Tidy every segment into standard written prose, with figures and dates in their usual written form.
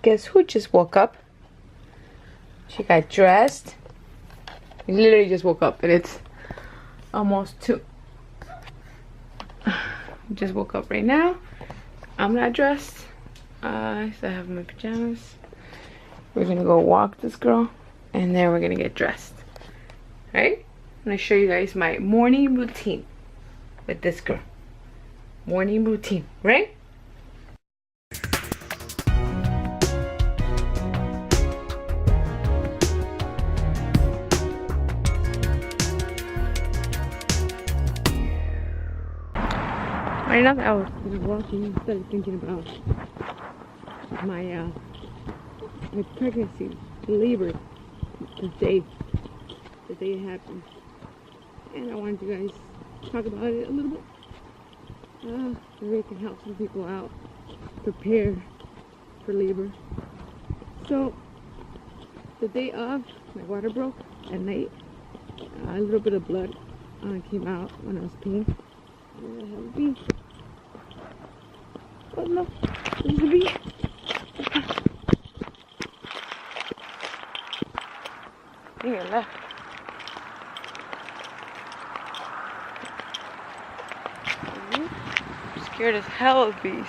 guess who just woke up? She got dressed. We literally just woke up and it's almost 2. Just woke up right now. I'm not dressed. I still have my pajamas. We're gonna go walk this girl and then we're gonna get dressed. Alright? I'm gonna show you guys my morning routine with this girl. Morning routine, right? Right now that I was walking, I started thinking about my my pregnancy, labor, the day it happened, and I wanted you guys to talk about it a little bit. Maybe it can help some people out prepare for labor. So the day of, my water broke at night. A little bit of blood came out when I was peeing. And I have a bee. Oh no, there's a bee. Here, left. I'm scared as hell of bees.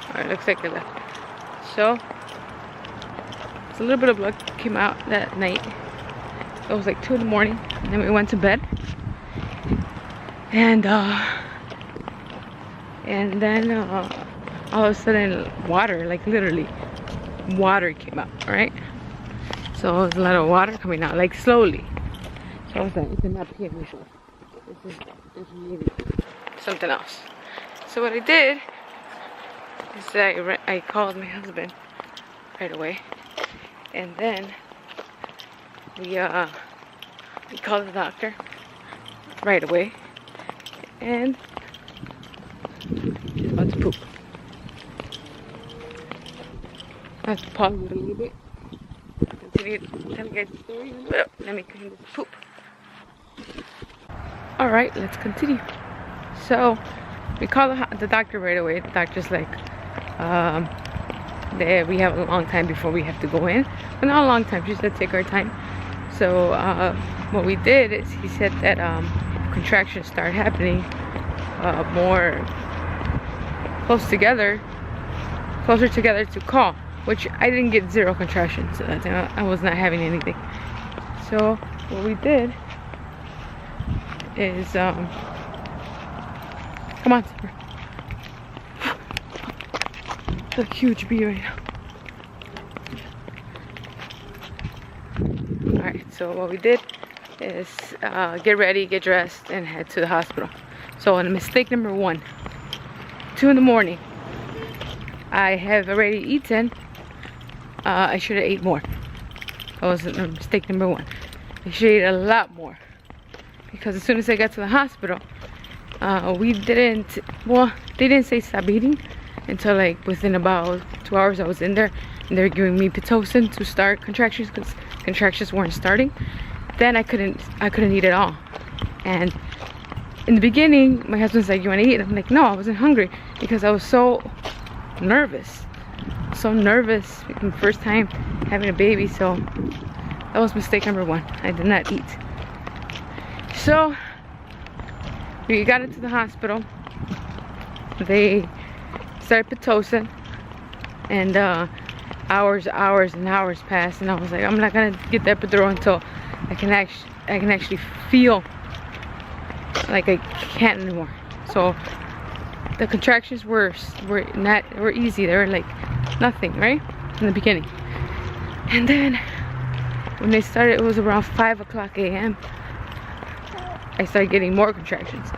Alright, looks like it left. So, a little bit of blood came out that night. It was like 2 in the morning, and then we went to bed. And then all of a sudden water, like literally water came out, right? So it was a lot of water coming out, like slowly. So I was like, it's not pee myself. This is really something else. So what I did is I called my husband right away, and then we called the doctor right away. And she's about to poop. I have to pause it a little bit. Continue to tell you guys the story. Let me clean this poop. Alright, let's continue. So, we call the doctor right away. The doctor's like, we have a long time before we have to go in. But not a long time, she said take our time. So, what we did is he said that contractions start happening more closer together to call, which I didn't get 0 contractions at that time. I was not having anything. So what we did is come on, sir. It's a huge bee right now. Alright, so what we did is get ready, get dressed, and head to the hospital. So mistake number 1, 2 in the morning. I have already eaten. I should have ate more. That was mistake number 1. I should eat a lot more, because as soon as I got to the hospital, they didn't say stop eating until like within about 2 hours I was in there, and they were giving me Pitocin to start contractions because contractions weren't starting. Then I couldn't eat at all. And in the beginning, my husband's like, you want to eat? I'm like, no, I wasn't hungry, because I was so nervous. The first time having a baby. So that was mistake number 1. I did not eat. So we got into the hospital. They started Pitocin, and hours and hours passed, and I was like, I'm not gonna get the epidural until I can actually feel like I can't anymore. So the contractions were easy. They were like nothing, right, in the beginning. And then when they started, it was around 5 o'clock a.m. I started getting more contractions,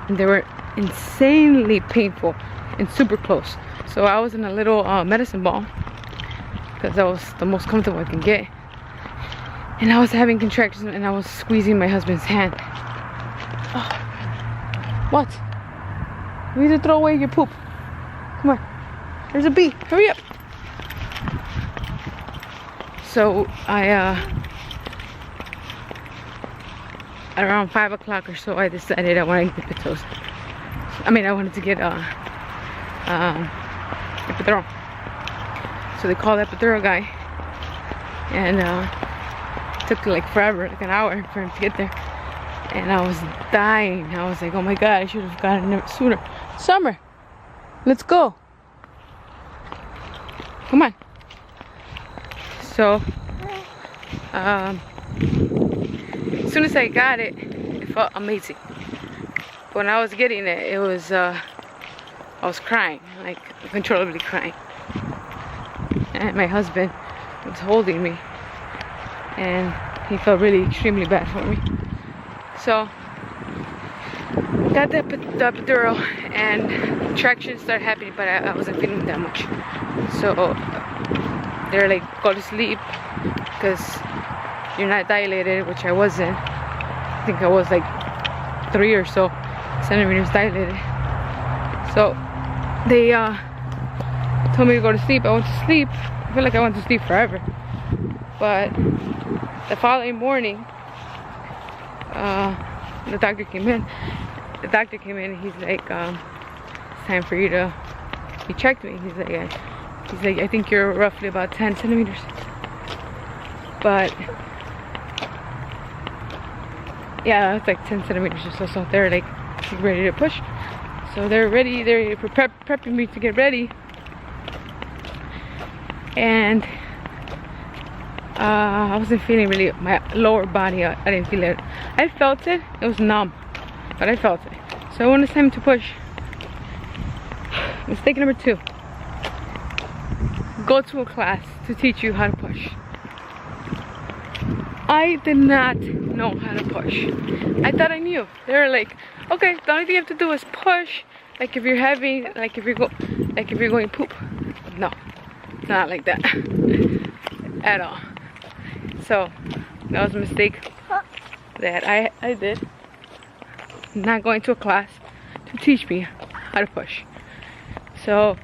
and they were insanely painful and super close. So I was in a little medicine ball, because that was the most comfortable I can get. And I was having contractions, and I was squeezing my husband's hand. Oh. What? You need to throw away your poop. Come on. There's a bee. Hurry up. So at around 5 o'clock or so, I decided I wanted to get Pitocin. I wanted to get Epidural. So they called the epidural guy, and it took like forever, like an hour for him to get there. And I was dying. I was like, oh my god, I should have gotten it sooner. Summer, let's go. Come on. So, as soon as I got it, it felt amazing. When I was getting it, it was, I was crying, like uncontrollably crying. And my husband was holding me, and he felt really extremely bad for me. So, got the epidural, and traction started happening, but I wasn't feeling that much. So, they're like, go to sleep, because you're not dilated, which I wasn't. I think I was like 3 or so centimeters dilated. So, they told me to go to sleep. I went to sleep. I feel like I went to sleep forever. But the following morning, the doctor came in. The doctor came in and he's like, it's time for you to, he checked me. He's like, I think you're roughly about 10 centimeters. But yeah, it's like 10 centimeters or so. So they're like ready to push. So they're ready. They're prepping me to get ready. And I wasn't feeling really my lower body. I didn't feel it. I felt it. It was numb, but I felt it. So when it's time to push, mistake number 2: go to a class to teach you how to push. I did not know how to push. I thought I knew. They were like, okay, the only thing you have to do is push. Like if you're heavy, like if you're going poop. No, it's not like that at all. So that was a mistake that I did. Not going to a class to teach me how to push. So,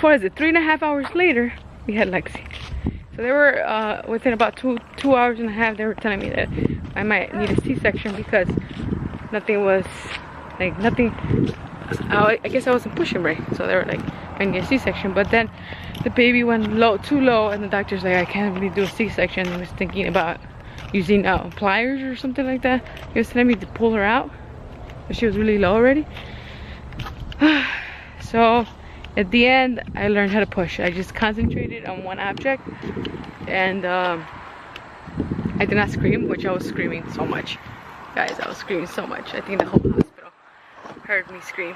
what is it? 3.5 hours later, we had Lexi. So they were within about two hours and a half. They were telling me that I might need a C-section because nothing was like nothing. I guess I wasn't pushing right. So they were like, I need a C-section. But then the baby went too low, and the doctor's like, I can't really do a C-section. He was thinking about using pliers or something like that. He was telling me to pull her out, but she was really low already. So at the end, I learned how to push. I just concentrated on one object, and I did not scream, which I was screaming so much. Guys, I was screaming so much. I think the whole hospital heard me scream.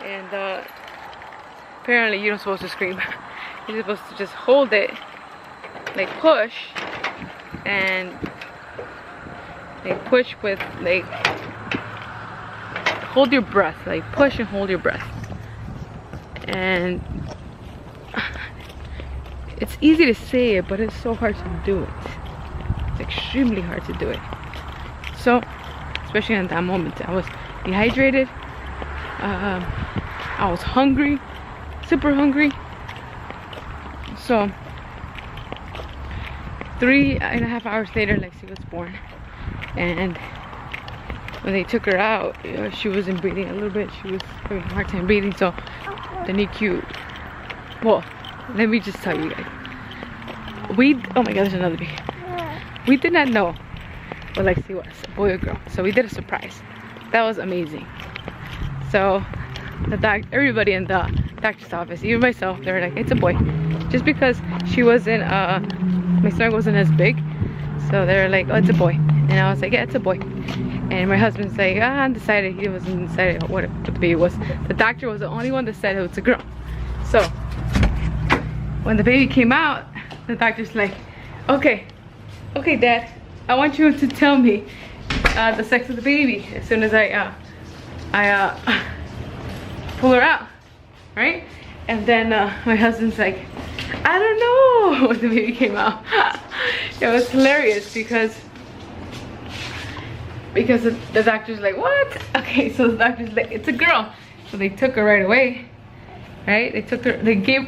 And apparently you're not supposed to scream. You're supposed to just hold it, like push, and like push with like hold your breath, like push and hold your breath. And it's easy to say it, but it's so hard to do it. It's extremely hard to do it. So, especially in that moment, I was dehydrated. I was hungry, super hungry. So, 3.5 hours later, Lexi was born. And when they took her out, she wasn't breathing a little bit. She was having a hard time breathing. So, the NICU, well, let me just tell you guys. Oh my god, there's another baby. We did not know what Lexi was, a boy or girl. So we did a surprise. That was amazing. So everybody in the doctor's office, even myself, they were like, it's a boy. Just because she wasn't, my stomach wasn't as big. So they were like, oh, it's a boy. And I was like, yeah, it's a boy. And my husband's like, I'm decided. He wasn't decided what the baby was. The doctor was the only one that said it was a girl. So when the baby came out, the doctor's like, okay, Dad, I want you to tell me the sex of the baby as soon as I pull her out, right? And then my husband's like, I don't know when the baby came out. It was hilarious because the doctor's like, what? Okay, so the doctor's like, it's a girl. So they took her right away, right? They took her,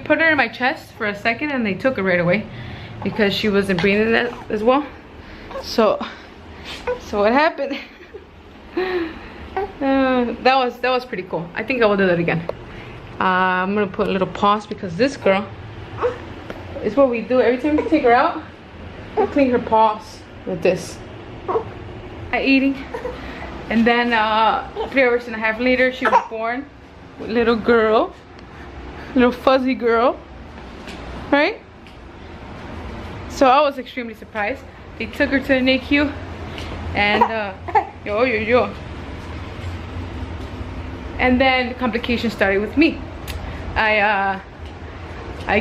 put her in my chest for a second, and they took her right away because she wasn't breathing as well. So what happened? That was pretty cool. I think I will do that again. I'm gonna put a little pause because this girl is what we do every time we take her out. We clean her paws with this. Eating, and then 3 hours and a half later, she was born. Little girl, little fuzzy girl, right? So I was extremely surprised. They took her to the NICU, and and then complications started with me. I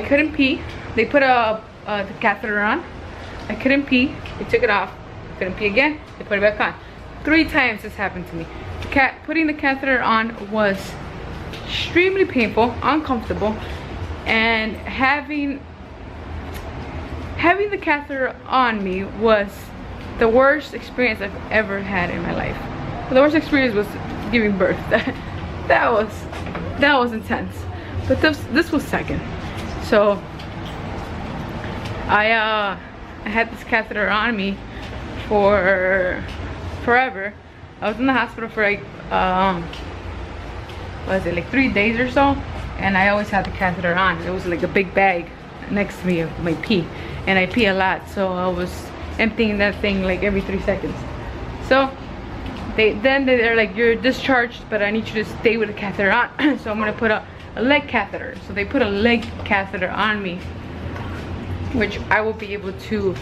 couldn't pee. They put the catheter on. I couldn't pee. They took it off. Couldn't pee again. They put it back on. 3 times this happened to me. Putting the catheter on was extremely painful, uncomfortable, and having the catheter on me was the worst experience I've ever had in my life. The worst experience was giving birth. that was intense. But this was second. So I had this catheter on me for forever. I was in the hospital for like what was it, like 3 days or so, and I always had the catheter on. It was like a big bag next to me of my pee, and I pee a lot, so I was emptying that thing like every 3 seconds. So they're like, you're discharged, but I need you to stay with the catheter on. So I'm gonna put a leg catheter. So they put a leg catheter on me, which I will be able to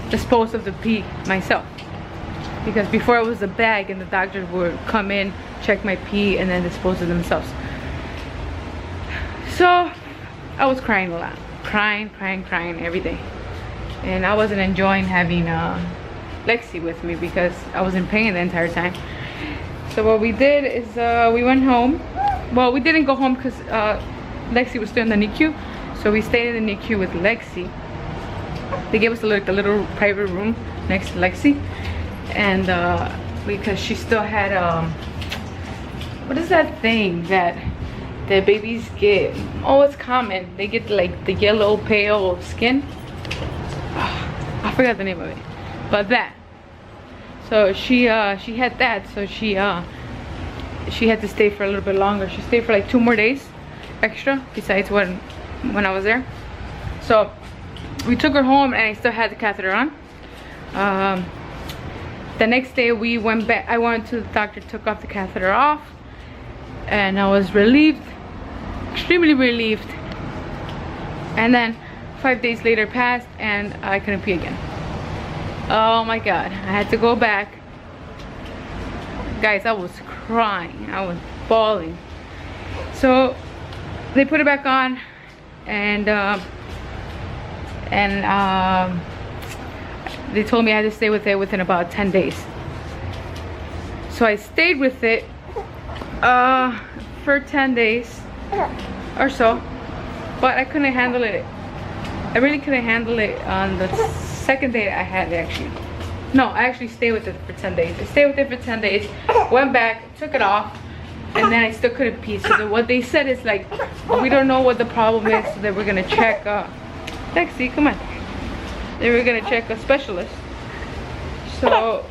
dispose of the pee myself, because before it was a bag and the doctors would come in, check my pee, and then dispose of themselves. So I was crying a lot, crying every day, and I wasn't enjoying having Lexi with me because I was in pain the entire time. So what we did is we went home. Well, we didn't go home because Lexi was still in the NICU, so we stayed in the NICU with Lexi. They gave us a little private room next to Lexi, and because she still had what is that thing that babies get? Oh, it's common. They get like the yellow pale skin. I forgot the name of it, but that. So she had that, so she had to stay for a little bit longer. She stayed for like 2 more days extra besides when I was there. So we took her home, and I still had the catheter on. The next day we went back. I went to the doctor, took off the catheter off, and I was relieved, extremely relieved. And then 5 days later passed, and I couldn't pee again. Oh my god, I had to go back. Guys, I was crying, I was bawling. So they put it back on, and they told me I had to stay with it within about 10 days. So I stayed with it for 10 days or so, but I couldn't handle it. I really couldn't handle it on the second day I had it, actually. No, I actually stayed with it for 10 days. I stayed with it for 10 days, went back, took it off, and then I still couldn't pee. So what they said is like, we don't know what the problem is, so that we're gonna check Lexi, come on. They were gonna check a specialist. So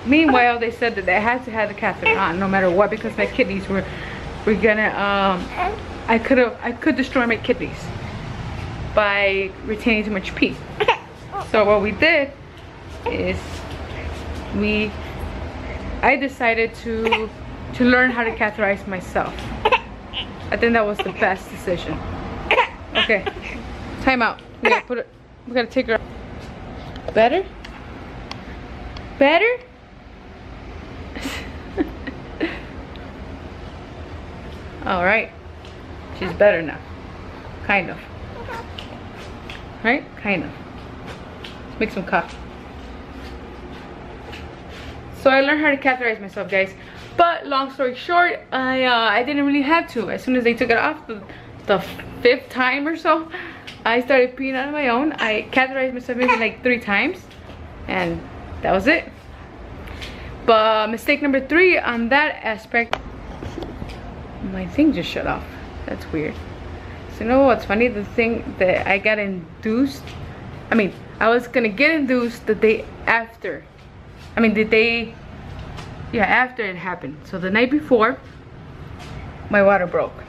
meanwhile, they said that I had to have the catheter on no matter what, because my kidneys were gonna I could destroy my kidneys by retaining too much pee. So what we did is I decided to learn how to catheterize myself. I think that was the best decision. Okay, time out. We gotta take her out. Better? Better? Alright. She's better now. Kind of. Right? Kind of. Let's make some coffee. So I learned how to catheterize myself, guys. But long story short, I didn't really have to. As soon as they took it off the 5th time or so, I started peeing on my own. I catheterized myself maybe like 3 times, and that was it. But mistake number 3 on that aspect, my thing just shut off. That's weird. So you know what's funny? The thing that I got induced, I was gonna get induced the day after. After it happened. So the night before, my water broke.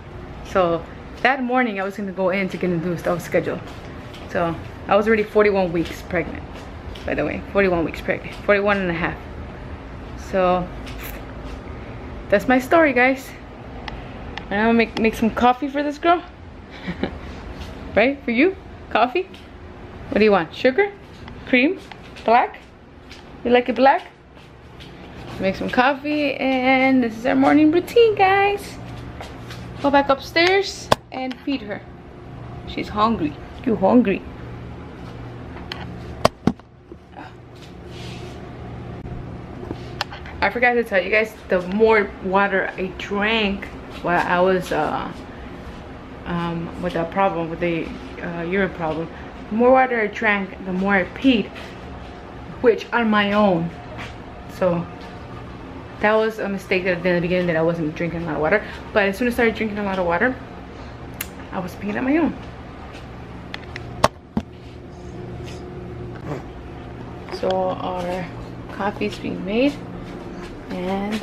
So that morning I was gonna go in to get induced. I was scheduled. So I was already 41 weeks pregnant, by the way. 41 weeks pregnant, 41 and a half. So that's my story, guys. And I'm gonna make some coffee for this girl. Right, for you? Coffee? What do you want? Sugar? Cream? Black? You like it black? Make some coffee, and this is our morning routine, guys. Go back upstairs and feed her. She's hungry. You hungry? I forgot to tell you guys, the more water I drank while I was with that problem, with the urine problem, the more water I drank, the more I peed, which on my own. So that was a mistake that I did in the beginning, that I wasn't drinking a lot of water. But as soon as I started drinking a lot of water, I was peeing on my own. So our coffee's being made, and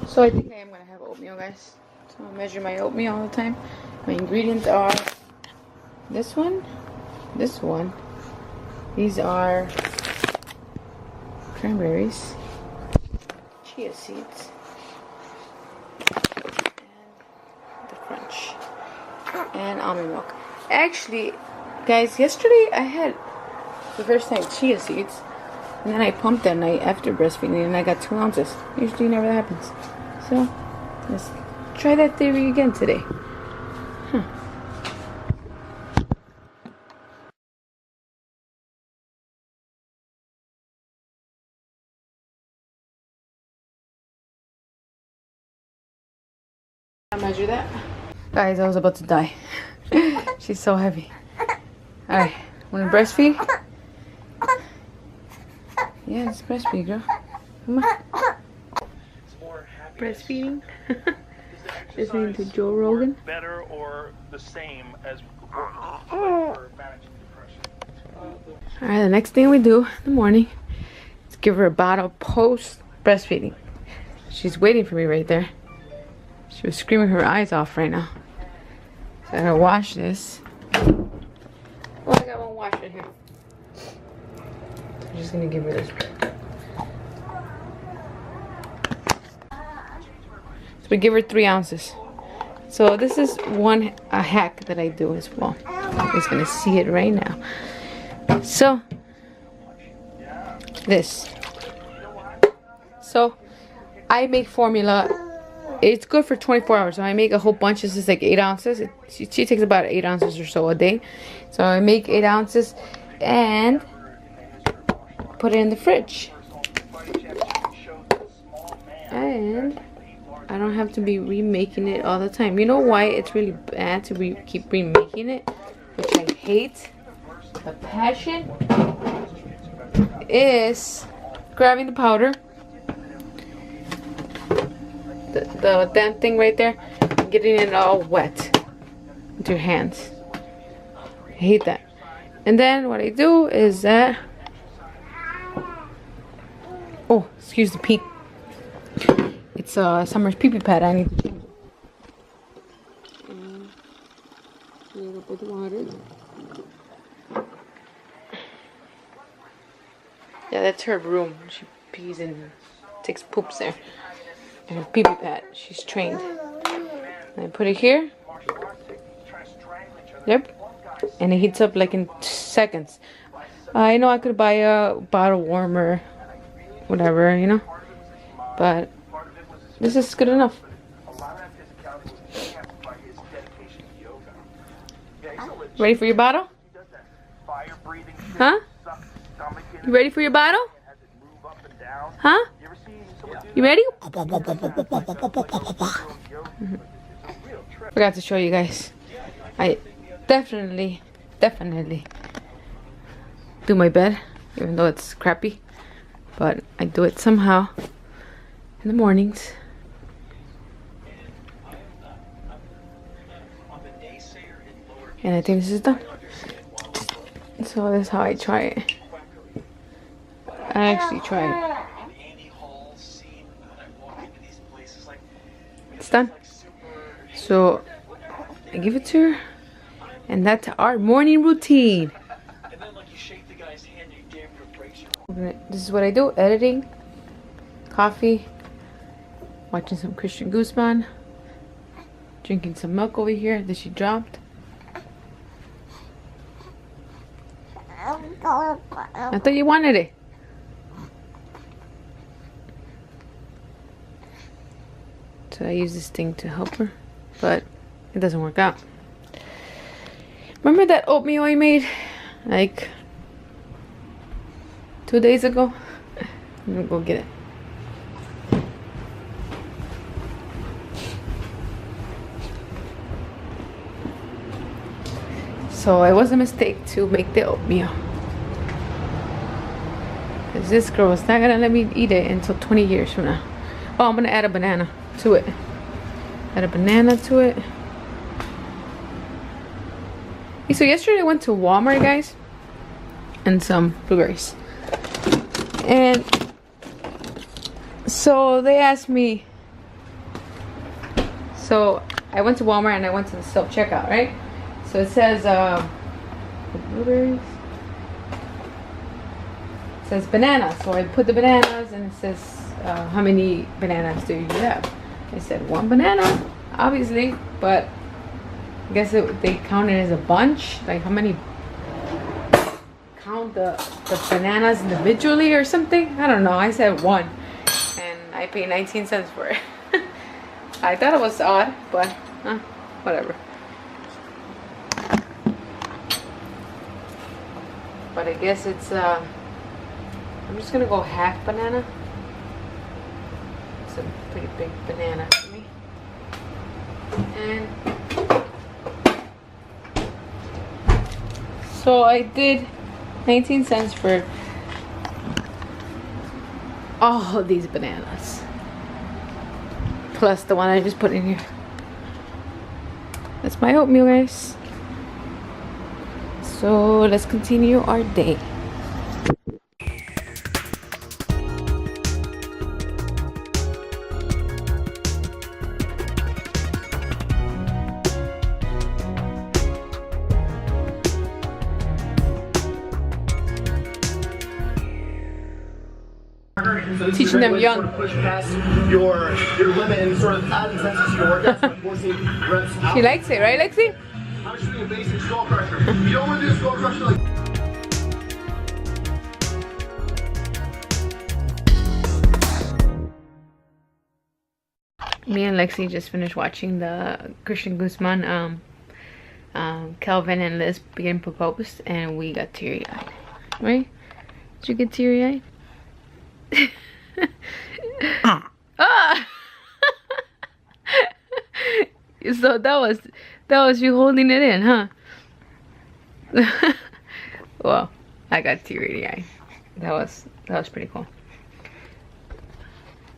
so I think I am gonna have oatmeal, guys. So I measure my oatmeal all the time. My ingredients are this one, this one. These are cranberries, chia seeds, and the French, and almond milk. Actually, guys, yesterday I had the first time chia seeds, and then I pumped that night after breastfeeding, and I got 2 ounces. Usually never happens. So let's try that theory again today. I measure that. Guys, I was about to die. She's so heavy. Alright, wanna breastfeed? Yeah, it's breastfeed, girl. Come on. Breastfeeding. Listening to Joe Rogan. Better or the same as for managing depression. Alright, the next thing we do in the morning is give her a bottle post breastfeeding. She's waiting for me right there. She was screaming her eyes off right now. So I gotta wash this. Oh, I got one wash right here. I'm just gonna give her this. So we give her 3 ounces. So this is a hack that I do as well. I'm just gonna see it right now. So this. So I make formula. It's good for 24 hours. So I make a whole bunch. This is like 8 ounces. She takes about 8 ounces or so a day. So I make 8 ounces and put it in the fridge. And I don't have to be remaking it all the time. You know why it's really bad to keep remaking it? Which I hate. The passion is grabbing the powder. The damn thing right there, and getting it all wet with your hands. I hate that. And then what I do is that, oh, excuse the pee. It's Summer's pee-pee pad. I need to change it. And fill it up with water. Yeah, that's her room. She pees and takes poops there. And her pee-pee pad. She's trained. And I put it here. Yep. And it heats up like in seconds. I know I could buy a bottle warmer, whatever, you know. But this is good enough. Ready for your bottle? Huh? You ready for your bottle? Huh? You ready? Forgot to show you guys. I definitely do my bed, even though it's crappy. But I do it somehow in the mornings. And I think this is done. So that's how I try it. I actually try it. It's done. So I give it to her, and that's our morning routine. This is what I do: editing, coffee, watching some Christian Guzman, drinking some milk over here that she dropped. I thought you wanted it. So I use this thing to help her, but it doesn't work out. Remember that oatmeal I made like 2 days ago? I'm gonna go get it. So it was a mistake to make the oatmeal, because this girl is not gonna let me eat it until 20 years from now. Oh, I'm gonna add a banana to it. Add a banana to it. Okay, so yesterday I went to Walmart, guys, and some blueberries. And so they asked me, so I went to Walmart and I went to the self-checkout, right? So it says the blueberries. It says bananas. So I put the bananas and it says how many bananas do you have? I said 1 banana, obviously, but I guess they count it as a bunch. Like how many? Count the bananas individually or something? I don't know. I said 1, and I paid 19 cents for it. I thought it was odd, but whatever. But I guess it's I'm just gonna go half banana. It's a pretty big banana for me. And so I did 19 cents for all of these bananas, plus the one I just put in here. That's my oatmeal, guys. So let's continue our day. Teaching them young. Sort of push past your limit and sort of adding senses to your workouts, forcing reps out. She likes it, right, Lexi? I'm just doing a basic skull crusher. You don't want to do skull crusher like. Me and Lexi just finished watching the Christian Guzman, Calvin and Liz being proposed, and we got teary-eyed. Right? Did you get teary-eyed? Ah! So that was you holding it in, huh? Well, I got teary-eyed. That was pretty cool.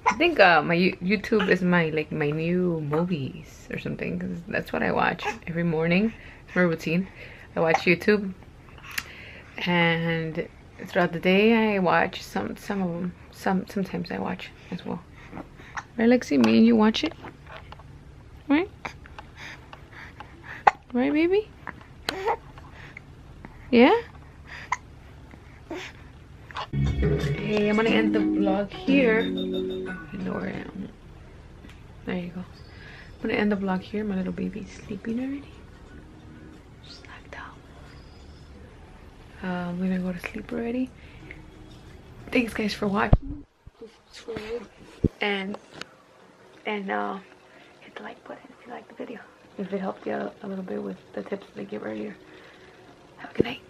I think my YouTube is my new movies or something, because that's what I watch every morning. It's my routine. I watch YouTube, and throughout the day I watch some of them. Sometimes I watch as well. Right, Lexi? Me and you watch it, right? Right, baby? Yeah? Hey, I'm gonna end the vlog here. I know where I am. There you go. I'm gonna end the vlog here. My little baby's sleeping already. She's knocked out. We're gonna go to sleep already. Thanks, guys, for watching. Please subscribe and hit the like button if you liked the video. If it helped you out a little bit with the tips that I gave earlier. Have a good night.